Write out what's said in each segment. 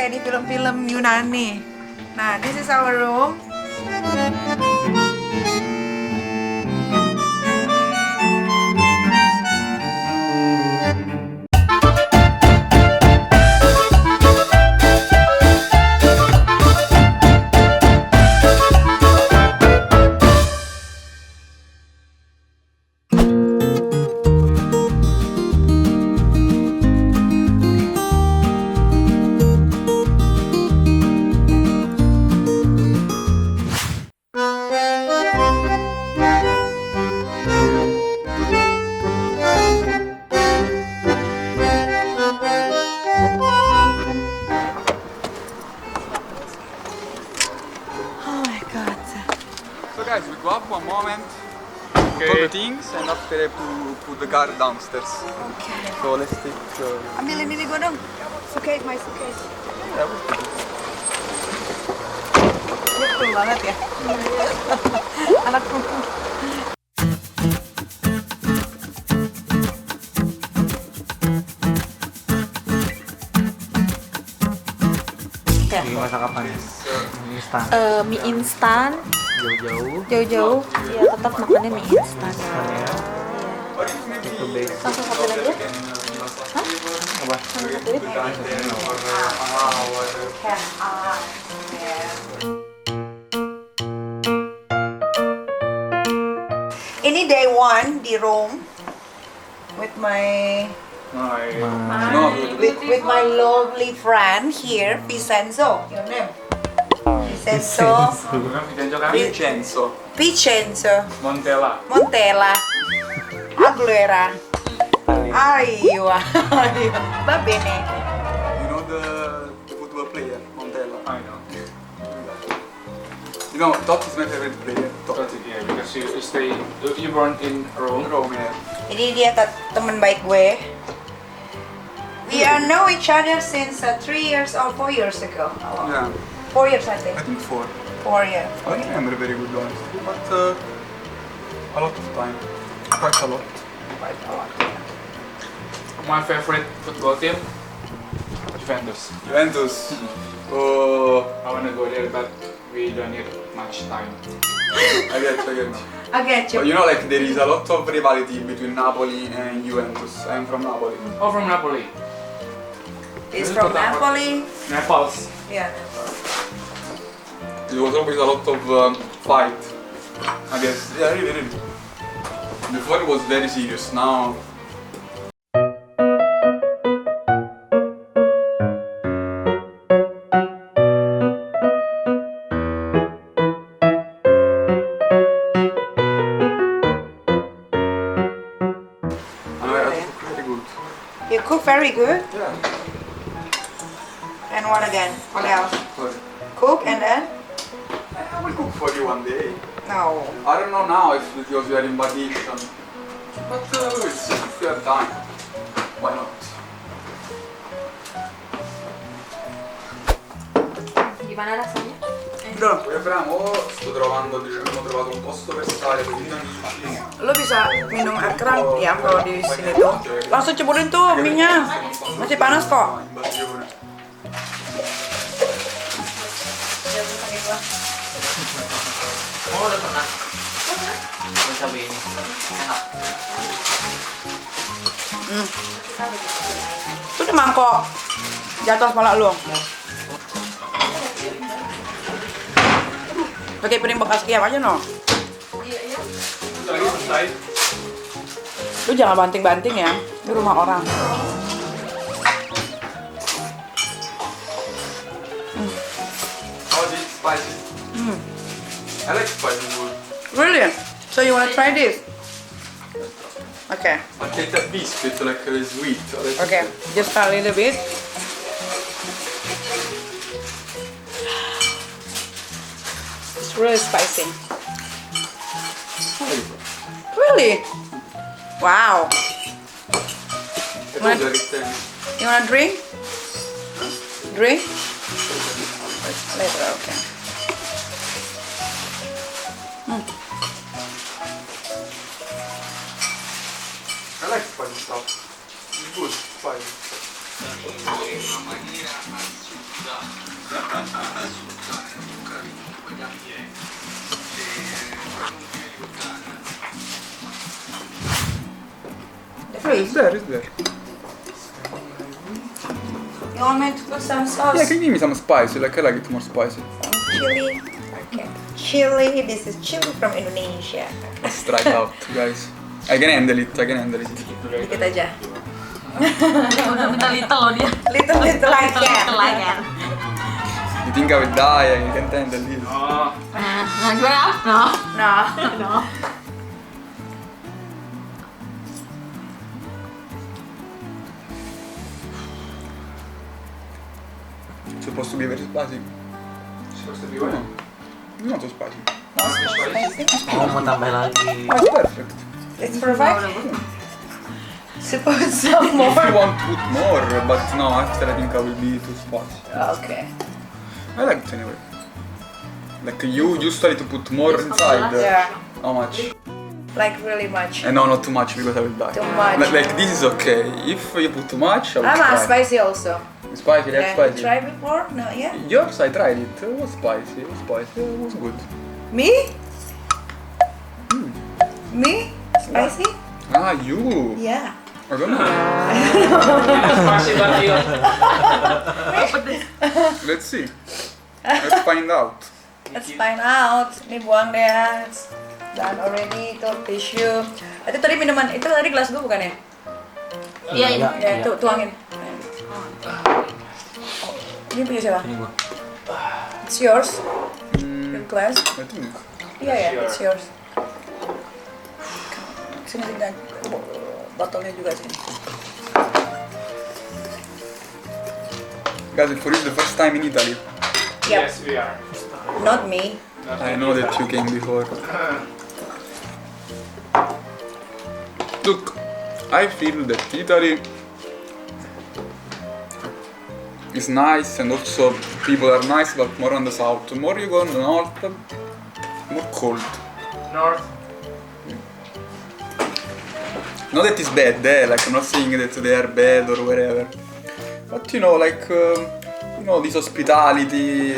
kayak di film-film Yunani. Nah, this is our room. So guys, we go up one moment, put all the things, and after I have to put the car downstairs. Okay. So let's take... Ambilin ini gue dong. Suitcase, my suitcase. Betul banget ya. Anakku. Ini masak apa nih? Mie instan. Mie instan. Jauh-jauh. Ya tetap makannya mie instan. Ya. Itu base. Langsung satu aja. Hah? Apa? Langsung satu aja. Ini day 1 di Rome with my No, with my lovely friend here, Vincenzo. Your name? Vincenzo. Vincenzo. Vincenzo. Montella. Montella. Aguilera. Ayo. Va bene. You know the football player, Montella? I know. You know, Totti is my favorite player. Totti, yeah, because you born in Rome. Rome, yeah. Jadi dia teman baik gue. We are know each other since 3 years or 4 years ago. Yeah, 4 years I think. I think 4. 4 years. I don't remember very good honestly, but a lot of time. Quite a lot. My favorite football team, Juventus. Juventus. Oh, I wanna go there, but we don't need much time. I get you. I get But you. you know, like there is a lot of rivalry between Napoli and Juventus. I'm from Napoli. Oh, from Napoli. He's from Napoli. Naples. Yeah. There was always a lot of fight. I guess. Yeah, really. Before it was very serious. Now. Very good. You cook very good. Yeah. And what again? What else? Sorry. Cook and then? I will cook for you one day. No. I don't know now if because we are in vacation, but we will see if we have time. Why not? Gimana rasanya? Bro, Poi apriamo, sto trovando, abbiamo trovato un posto per stare così non ci lo bisa minum air keran ya kalau di sini tuh. Langsung ceburin tuh minyak. Masih panas kok. invasione. Oh, udah pernah. Mau cabai ini. Enak. Itu di mangkok. Jatuh kepala lu. Pakai piring bekas kiam aja no. Lagi selesai. Lu jangan banting-banting ya. Di rumah orang. How is it spicy? I like spicy food. Really? So you wanna try this? Okay. I take that biscuit like sweet. Okay. Just a little bit. It's really spicy. Really? Wow. You wanna drink? Drink? Later, okay. I like spicy stuff. It's good, spicy. The freeze. It's there. You want me to put some sauce? Yeah, can you give me some spicy? Like I like it more spicy. Some chili. Okay. Chili. This is chili from Indonesia. Let's try it out, guys. I can handle it. Dikit aja. Udah minta little loh dia. Little I can. Little I can. You think I will die? I can't handle this. Nah, gimana? No. No. No. It's supposed to be very spicy. Supposed to be what? No, not so spicy. No spicy. Oh, mau tambah lagi. Oh, it's perfect. It's perfect. Suppose some more. If you want to put more, but no, after I think I will be too spicy. Okay. I like it anyway. Like you usually to put more inside. Yeah. How much? Like really much. No, not too much because I will die. Too much. Like this is okay. If you put too much, I will I'm try. spicy also. Spicy, like Yeah, spicy. you tried before? No, yeah? Yours, I tried it. It was spicy. It was spicy. It was good. Me? Me? Spicy? Ah, you. Yeah. I don't know. Spicy but you. Let's see. Let's find out. Let's find out. Ini buang deh. It's done already. Itu tisu. Itu tadi minuman. Itu tadi gelas gue bukan ya? Iya, iya. Ya, itu tuangin. Oh, ini punya siapa? Ini gua. It's yours. Your glass. I think. Iya ya, it's yours. Sini dan botolnya juga sini. Guys, for you the first time in Italy. Yep. Yes, we are. Not me. I know that you came before. Look, I feel that Italy is nice and also people are nice, but more on the south. The more you go on the north, more cold. North. Not that it's bad, like I'm not saying that they are bad or whatever. But you know, like, this hospitality,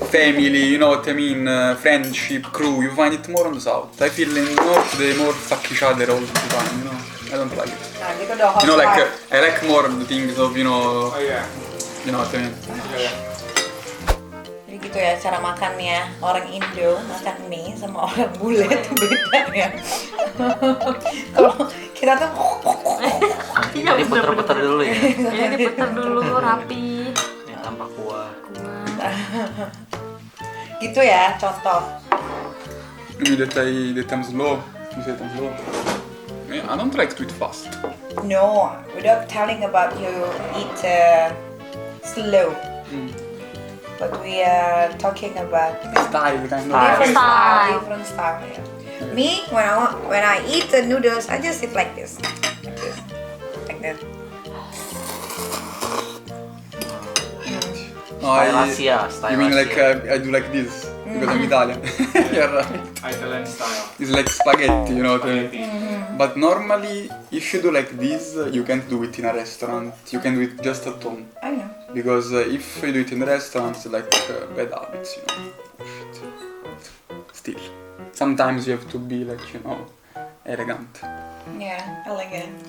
family, you know what I mean, friendship, crew, you find it more on the south. I feel in the north they more fuck each other all the time, you know. I don't like it. Nah, gitu dong. You know, like, I like more the things of, Oh yeah. you know what I mean. Yeah. Jadi gitu ya cara makannya orang Indo makan mie sama orang bule itu beda ya. Kalau kita tuh Iya, Ini puter-puter dulu ya. Ini diputer dulu rapi. Ini tanpa kuah. gitu ya contoh. Maybe that I'm slow. You said I'm slow. I don't like to eat fast. No, without telling about you eat slow. But we are talking about Style, kind of. different Style. different style. Yeah. Me, when I eat the noodles, I just eat like this, like that. No, Style Asia, style you mean like Asia. I do like this because I'm Italian. You're right. Italian style. It's like spaghetti, you know what I mean? But normally, if you do like this, you can't do it in a restaurant. You can do it just at home. I know. Because if you do it in a restaurant, it's like bad habits, you know. Shit. Still, sometimes you have to be like, you know, elegant. Yeah, elegant.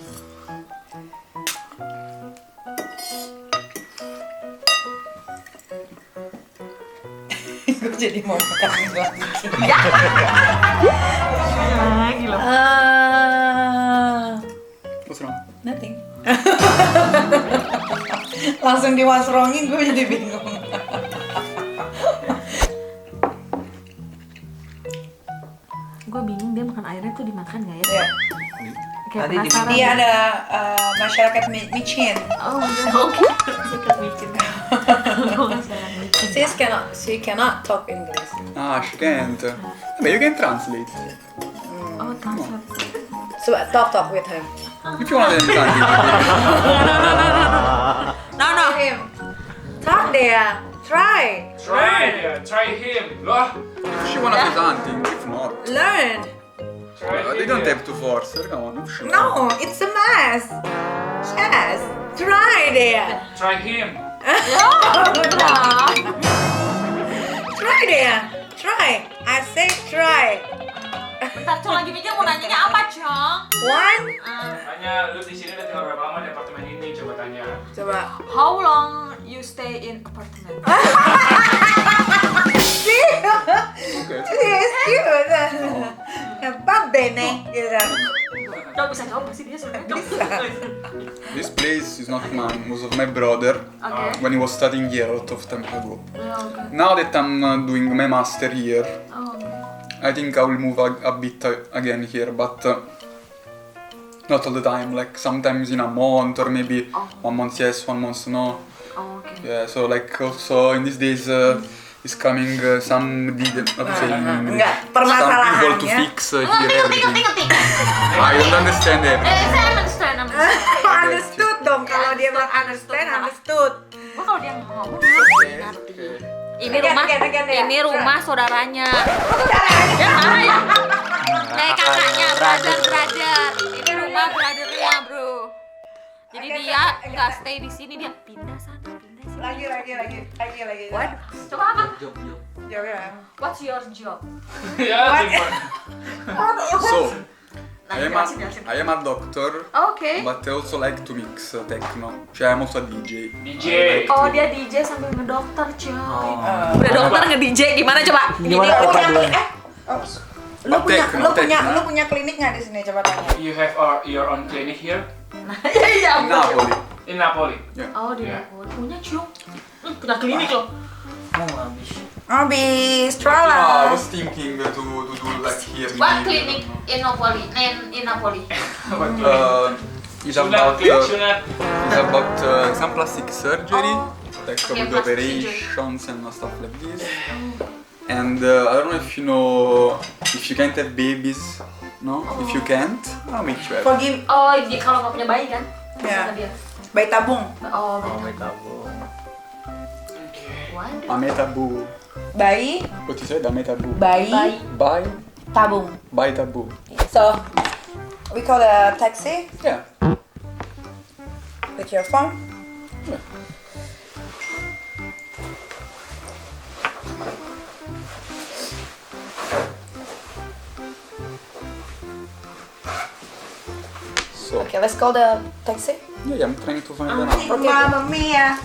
Gue jadi mau makan mie lagi. Gila. What's wrong? Nothing. Langsung diwasrongin, gue jadi bingung. Gue bingung dia makan airnya tuh dimakan gak ya? Ya. Kayak Tadi di- penasaran. Dia ada masyarakat Micin. Oh, oke. Suka bikin. She cannot talk English. Ah, she can't. But you can translate. Oh, translate. So talk with him. If you want to translate. No, him. Talk there. Try. Try him. Loh. If she wanna do something, if not. Learn. Try They him. don't have to force her, come on. Sure. No, it's a mess. Yes. Try there. Try him. Ya, udah. Try deh ya. Try. I say try. Bentar, Cong lagi mikir mau nanyanya apa, Cong? One. Tanya, lu di sini udah tinggal berapa lama di apartemen ini? Coba tanya. Coba. How long you stay in apartment? Okay. Yes, cute. Va bene. Gitu. Cong bisa jawab pasti dia sebenarnya. This place is not mine, it was of my brother Okay. when he was studying here a lot of time ago. Ya, oke. Now that I'm doing my master here, Oh, oke. I think I will move a bit again here, but not all the time. Like sometimes in a month, or maybe 1 month yes, 1 month no. Oh, oke. Yeah, so like also in these days is coming some not to say in English, Enggak, some permasalahannya. people to fix here everything. I don't understand everything. Saya understand. Understood dong. Kalau dia bilang understand, understood. Gua kalau dia ngomong ngerti. Ini rumah, ini rumah saudaranya. Ya marah ya. Kayak kakaknya, brother. Ini rumah brothernya, bro. Jadi dia nggak stay di sini, dia pindah sana, pindah sini. Lagi. Waduh, coba apa? Job. Coba. What's your job? Ya, simpan. So I am a doctor, Oke. but I also like to mix techno. Cioè I'm also a DJ. DJ. Oh, dia DJ sambil ngedokter, coy. Udah dokter nge-DJ gimana coba? Gimana Lu punya perpaduan? Techno. lu punya klinik nggak di sini? Coba tanya. You have your own clinic here Iya, In Napoli. in Napoli. Oh, di Yeah. Napoli. Punya, Cuk. Punya klinik loh. Oh, habis. Abis, No, I Trolla. was thinking to do like here. What maybe, clinic in Napoli? In Napoli. What clinic? It's Sunat, about clinic sunat. some plastic surgery, like Okay, with plastic operations and stuff like this. And I don't know if you know if you can't have babies. No, if you can't, I'll make you have. Forgive. Oh, dia kalau nggak punya bayi kan? Ya. Kata dia. Bayi tabung. Oh, Oh, betul. my tabung. Waduh. A metabu. Bayi. What you said? A metabu. Bayi. Bye. Tabung. Bye tabu. So, we call a taxi Yeah. with your phone. So Okay, let's call the taxi. yeah, I'm trying to find an app. Mamma Mia.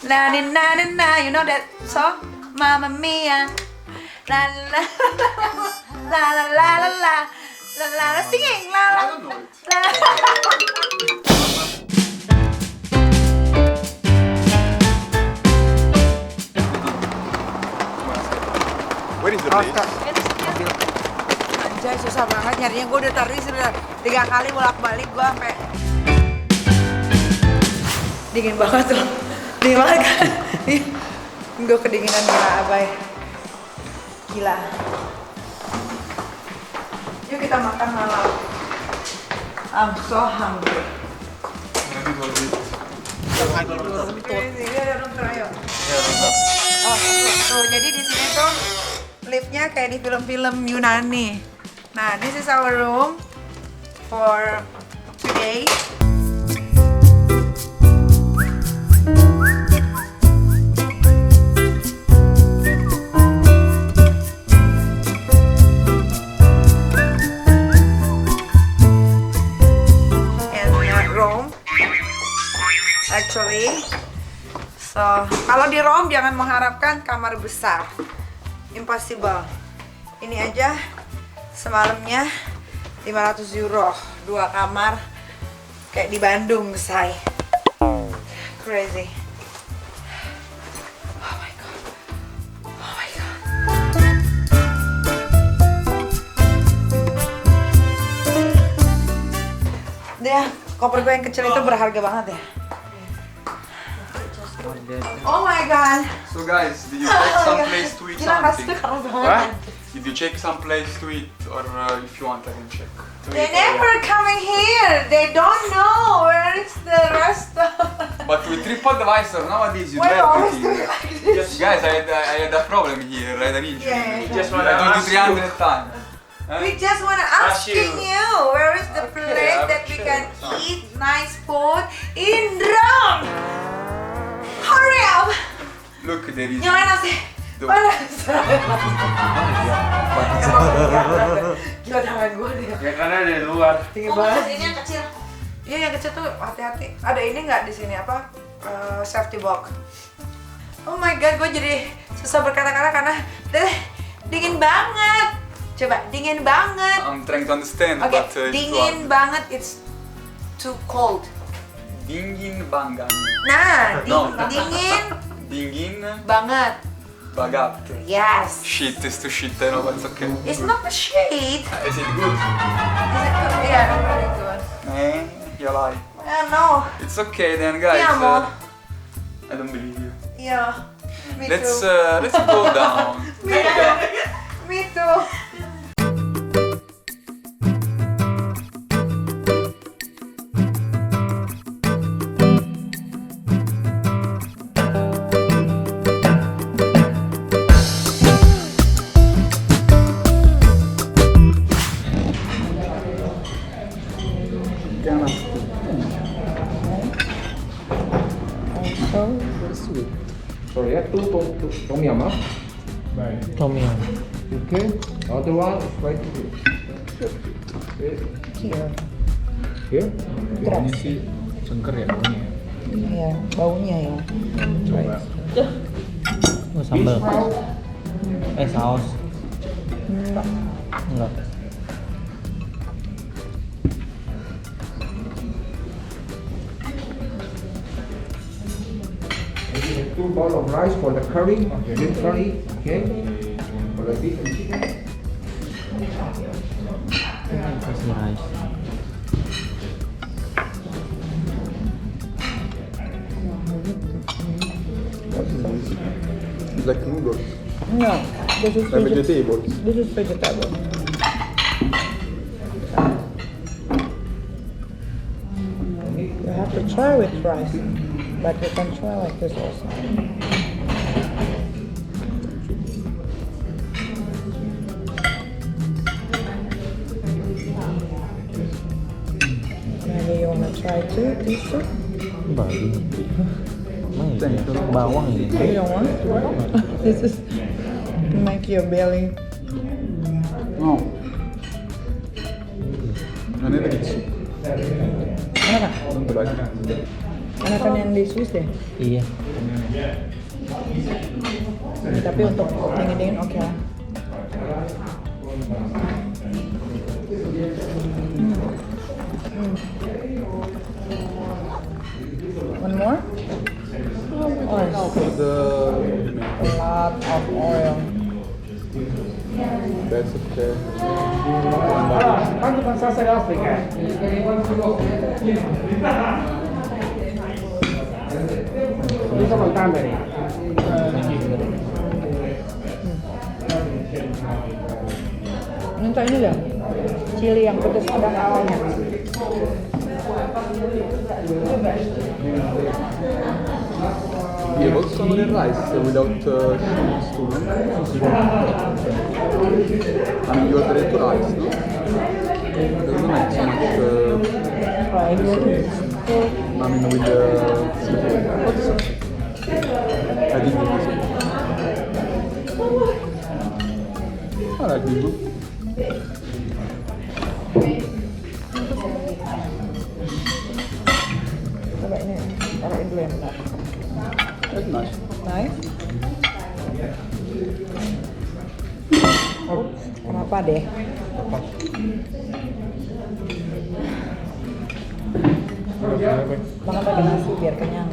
Na na na na na. You know that song? Mamma Mia. La la la la la la la la la la singing la la I don't know it. la. Where is the place? Anjay, susah banget nyarinya. Gue udah tadi sudah 3 kali bolak-balik gue sampai dingin banget tuh. Dingin banget kan? Gue kedinginan gila abay. Gila. Yuk kita makan malam. I'm so hungry. Oh, tuh jadi di sini tuh liftnya kayak di film-film Yunani. Nah, this is our room for today. And Rome, actually. So, kalau di Rome jangan mengharapkan kamar besar. Impossible. Ini aja semalamnya 500 euro, 2 kamar kayak di Bandung, say. Crazy. Oh my god. Oh my god. Dia, koper gue yang kecil itu berharga banget ya. Oh my god. So guys, did you check some place to eat Gila, kasih something? kamu What? banget. Did you check some place to eat, or if you want, I can check. They never coming here. They don't know where is the restaurant. But with TripAdvisor nowadays you do Why always everything. do it like this? Guys, I had a problem here. I had an issue. Yeah, Just I wanna told ask you 300 times. We just wanna Ask asking you. you where is the Okay, place I will that we check. can eat nice food in Rome. Hurry up. Look, there is. Nyalain AC. Tuh. Panas. Gila tangan gue deh. Ya karena dari luar. Tinggi banget. Ini yang kecil. Iya yang kecil tuh hati-hati. Ada ini nggak di sini apa? Safety box. Oh my god, gue jadi susah berkata-kata karena dingin banget. Coba dingin banget. I'm trying to understand, Oke, but it's dingin too hard. banget. It's too cold. Dingin banget. Nah, No. dingin Dingin banget. bagat. Yes. Shit is to shit, I know, but it's okay. It's not a shade. Is it good? Yeah, not very good. You lie. No. It's okay then, guys. Yeah, Mom. I don't believe you. Yeah. Me Let's too. let's go down. Me too. Sorry, two tom yum, huh? Tom yum. Okay. Other one, right here. Here? Ini sih cengker ya baunya. Iya, baunya ya. Coba. Oh, sambal. Saus. Enggak. Two bowl of rice for the curry, green curry, okay? For the beef and chicken. Kasih rice. Like noodles. No, this is Like vegetables. This is vegetable. You have to try with rice, but you can try like this also. Maybe you wanna try too, this too? Babi. Bawang ini. You don't want? This is to make your belly. No. Non è ricci. Mana kak? Non te like. Mana kan yang di Swiss deh? Iya. Tapi untuk dingin-dingin oke lah. One more? Oh, The a lot of oil. that's okay. Quanto passasse l'Africa? Bisa contare. Minta ini deh, chili yang pedas ada awalnya. You also some the rice without cheese too. I mean, you ordered to rice, no? Doesn't make so much. Right. I mean, with the seafood. What's I think it is. I like it. Coba ini, taruhin dulu yang benar. That's nice. Nice. Oh, kenapa deh? Makan pakai nasi biar kenyang.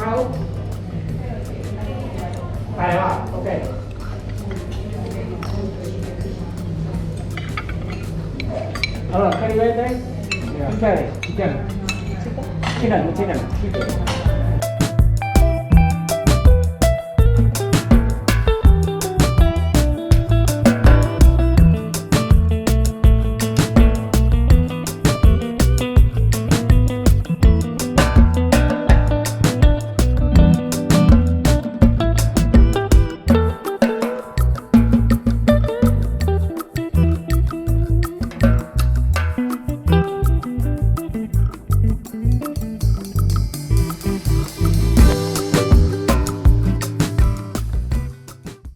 out. Okay. Allora, carry right there? Yeah. Okay, chicken. Chicken.